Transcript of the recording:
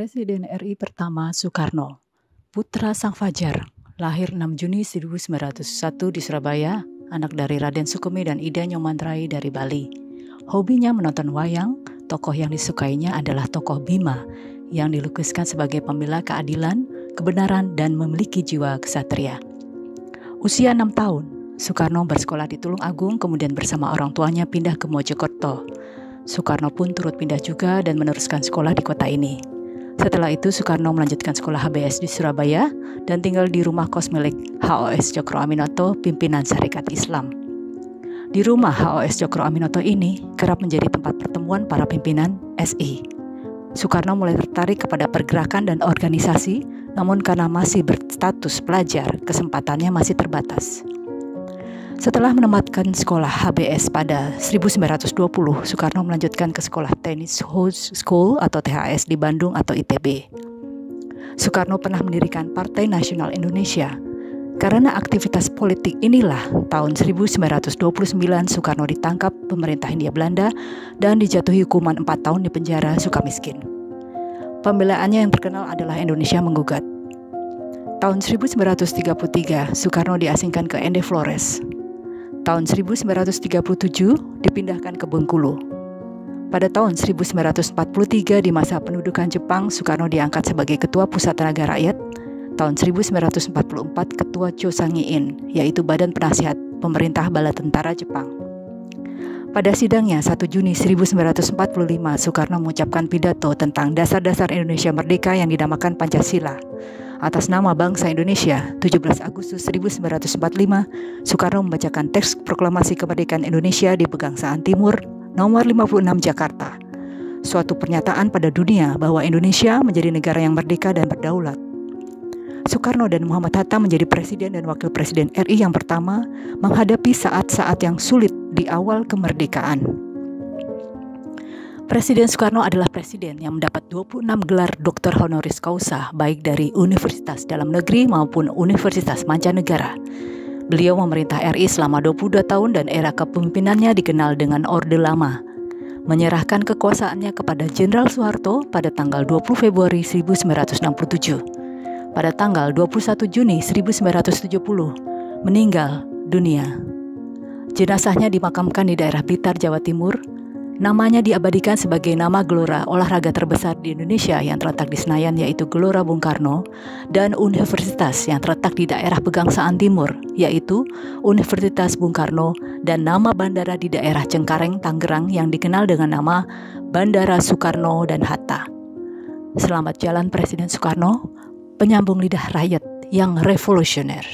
Presiden RI pertama Soekarno, putra Sang Fajar, lahir 6 Juni 1901 di Surabaya, anak dari Raden Sukemi dan Ida Nyomantrai dari Bali. Hobinya menonton wayang, tokoh yang disukainya adalah tokoh Bima, yang dilukiskan sebagai pembela keadilan, kebenaran, dan memiliki jiwa kesatria. Usia 6 tahun, Soekarno bersekolah di Tulung Agung, kemudian bersama orang tuanya pindah ke Mojokerto. Soekarno pun turut pindah juga dan meneruskan sekolah di kota ini. Setelah itu, Soekarno melanjutkan sekolah HBS di Surabaya dan tinggal di rumah kos milik HOS Cokro Aminoto, pimpinan Sarekat Islam. Di rumah HOS Cokro Aminoto ini kerap menjadi tempat pertemuan para pimpinan SI. Soekarno mulai tertarik kepada pergerakan dan organisasi, namun karena masih berstatus pelajar, kesempatannya masih terbatas. Setelah menamatkan sekolah HBS pada 1920, Soekarno melanjutkan ke sekolah Tenis School atau THS di Bandung atau ITB. Soekarno pernah mendirikan Partai Nasional Indonesia. Karena aktivitas politik inilah, tahun 1929 Soekarno ditangkap pemerintah Hindia Belanda dan dijatuhi hukuman 4 tahun di penjara sukamiskin. Pembelaannya yang terkenal adalah Indonesia Menggugat. Tahun 1933, Soekarno diasingkan ke Ende Flores. Tahun 1937 dipindahkan ke Bengkulu. Pada tahun 1943 di masa pendudukan Jepang, Soekarno diangkat sebagai Ketua Pusat Tenaga Rakyat. Tahun 1944 Ketua Chosangiin, yaitu Badan Penasihat Pemerintah Bala Tentara Jepang. Pada sidangnya 1 Juni 1945, Soekarno mengucapkan pidato tentang dasar-dasar Indonesia Merdeka yang dinamakan Pancasila. Atas nama bangsa Indonesia, 17 Agustus 1945, Soekarno membacakan teks proklamasi kemerdekaan Indonesia di Pegangsaan Timur, nomor 56 Jakarta. Suatu pernyataan pada dunia bahwa Indonesia menjadi negara yang merdeka dan berdaulat. Soekarno dan Muhammad Hatta menjadi presiden dan wakil presiden RI yang pertama menghadapi saat-saat yang sulit di awal kemerdekaan. Presiden Soekarno adalah presiden yang mendapat 26 gelar doktor honoris causa baik dari universitas dalam negeri maupun universitas mancanegara. Beliau memerintah RI selama 22 tahun dan era kepemimpinannya dikenal dengan Orde Lama. Menyerahkan kekuasaannya kepada Jenderal Soeharto pada tanggal 20 Februari 1967. Pada tanggal 21 Juni 1970 meninggal dunia. Jenazahnya dimakamkan di daerah Blitar, Jawa Timur. Namanya diabadikan sebagai nama gelora olahraga terbesar di Indonesia yang terletak di Senayan, yaitu Gelora Bung Karno, dan universitas yang terletak di daerah Pegangsaan Timur, yaitu Universitas Bung Karno, dan nama bandara di daerah Cengkareng, Tangerang yang dikenal dengan nama Bandara Soekarno dan Hatta. Selamat jalan Presiden Soekarno, penyambung lidah rakyat yang revolusioner.